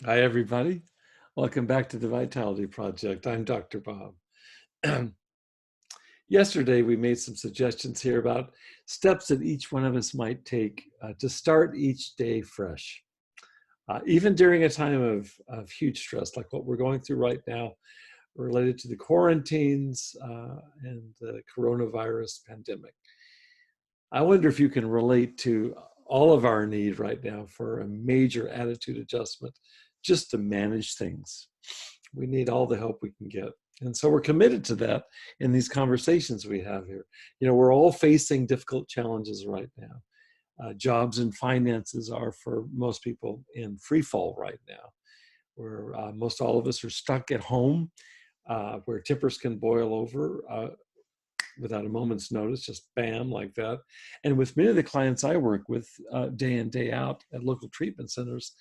Hi, everybody. Welcome back to the Vitality Project. I'm Dr. Bob. Yesterday, we made some suggestions here about steps that each one of us might take to start each day fresh. Even during a time of huge stress, like what we're going through right now, related to the quarantines and the coronavirus pandemic. I wonder if you can relate to all of our need right now for a major attitude adjustment just to manage things. We need all the help we can get. And so we're committed to that in these conversations we have here. You know, we're all facing difficult challenges right now. Jobs and finances are, for most people, in free fall right now, where most all of us are stuck at home, where tippers can boil over without a moment's notice, just bam, like that. And with many of the clients I work with day in, day out at local treatment centers,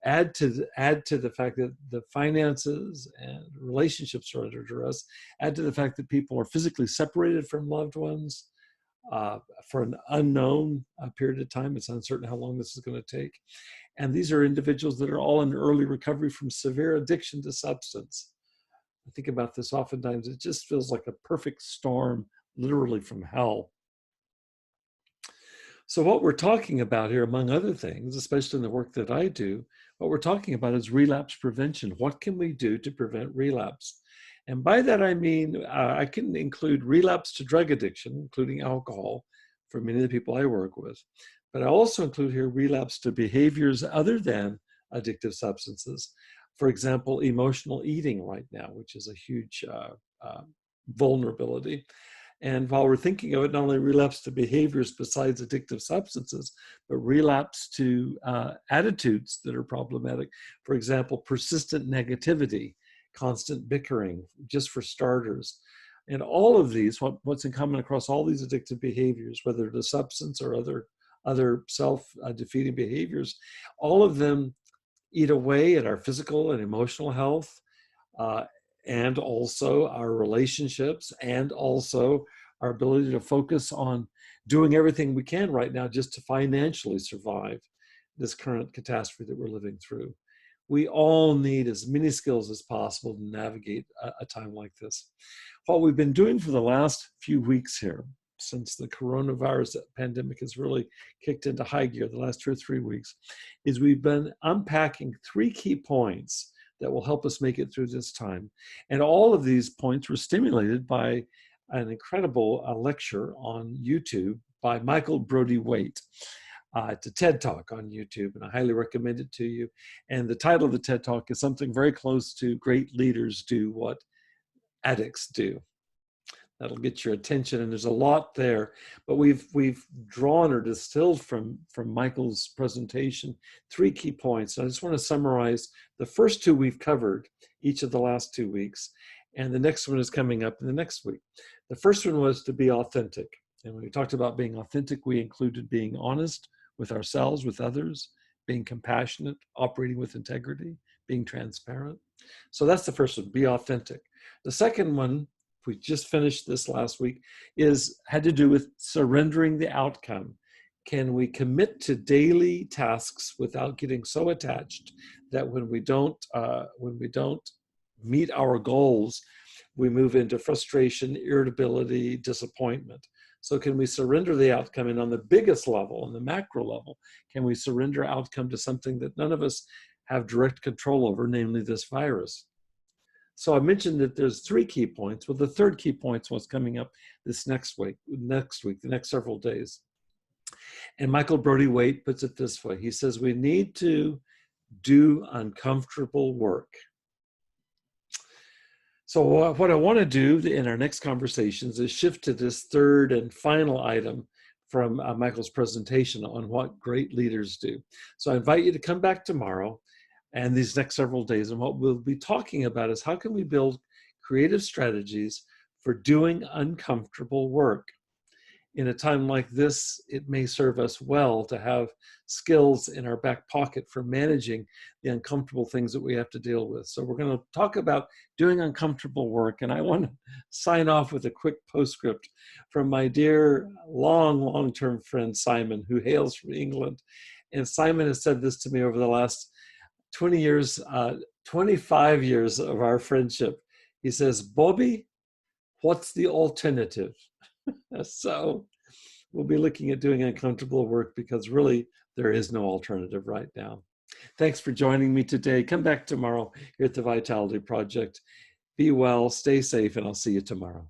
add to the fact that the finances and relationships are under duress, add to the fact that people are physically separated from loved ones for an unknown period of time. It's uncertain how long this is going to take. And these are individuals that are all in early recovery from severe addiction to substance. I think about this oftentimes. It just feels like a perfect storm, literally from hell. So what we're talking about here, among other things, especially in the work that I do, what we're talking about is relapse prevention. What can we do to prevent relapse? And by that, I mean, I can include relapse to drug addiction, including alcohol, for many of the people I work with. But I also include here relapse to behaviors other than addictive substances. For example, emotional eating right now, which is a huge vulnerability. And while we're thinking of it, not only relapse to behaviors besides addictive substances, but relapse to attitudes that are problematic. For example, persistent negativity, constant bickering, just for starters. And all of these, what's in common across all these addictive behaviors, whether it's a substance or other self-defeating behaviors, all of them eat away at our physical and emotional health, uh, and also our relationships, and also our ability to focus on doing everything we can right now just to financially survive this current catastrophe that we're living through. We all need as many skills as possible to navigate a time like this. What we've been doing for the last few weeks here, since the coronavirus pandemic has really kicked into high gear the last 2 or 3 weeks, is we've been unpacking 3 key points that will help us make it through this time. And all of these points were stimulated by an incredible lecture on YouTube by Michael Brody-Waite. It's a TED Talk on YouTube, and I highly recommend it to you. And the title of the TED Talk is something very close to "Great Leaders Do What Addicts Do." That'll get your attention, and there's a lot there. But we've drawn or distilled from Michael's presentation 3 key points. And I just want to summarize the first two we've covered each of the last 2 weeks, and the next one is coming up in the next week. The first one was to be authentic, and when we talked about being authentic, we included being honest with ourselves, with others, being compassionate, operating with integrity, being transparent. So that's the first one: be authentic. The second one, we just finished this last week, had to do with surrendering the outcome. Can we commit to daily tasks without getting so attached that when we don't meet our goals, we move into frustration, irritability, disappointment? So can we surrender the outcome? And on the biggest level, on the macro level, can we surrender outcome to something that none of us have direct control over, namely this virus? So I mentioned that there's 3 key points. Well, the third key point is what's coming up this next week, the next several days. And Michael Brody-Waite puts it this way. He says, we need to do uncomfortable work. So what I want to do in our next conversations is shift to this third and final item from Michael's presentation on what great leaders do. So I invite you to come back tomorrow and these next several days. And what we'll be talking about is how can we build creative strategies for doing uncomfortable work. In a time like this, it may serve us well to have skills in our back pocket for managing the uncomfortable things that we have to deal with. So we're going to talk about doing uncomfortable work. And I want to sign off with a quick postscript from my dear long-term friend, Simon, who hails from England. And Simon has said this to me over the last 20 years, 25 years of our friendship. He says, Bobby, what's the alternative? So we'll be looking at doing uncomfortable work because really there is no alternative right now. Thanks for joining me today. Come back tomorrow here at the Vitality Project. Be well, stay safe, and I'll see you tomorrow.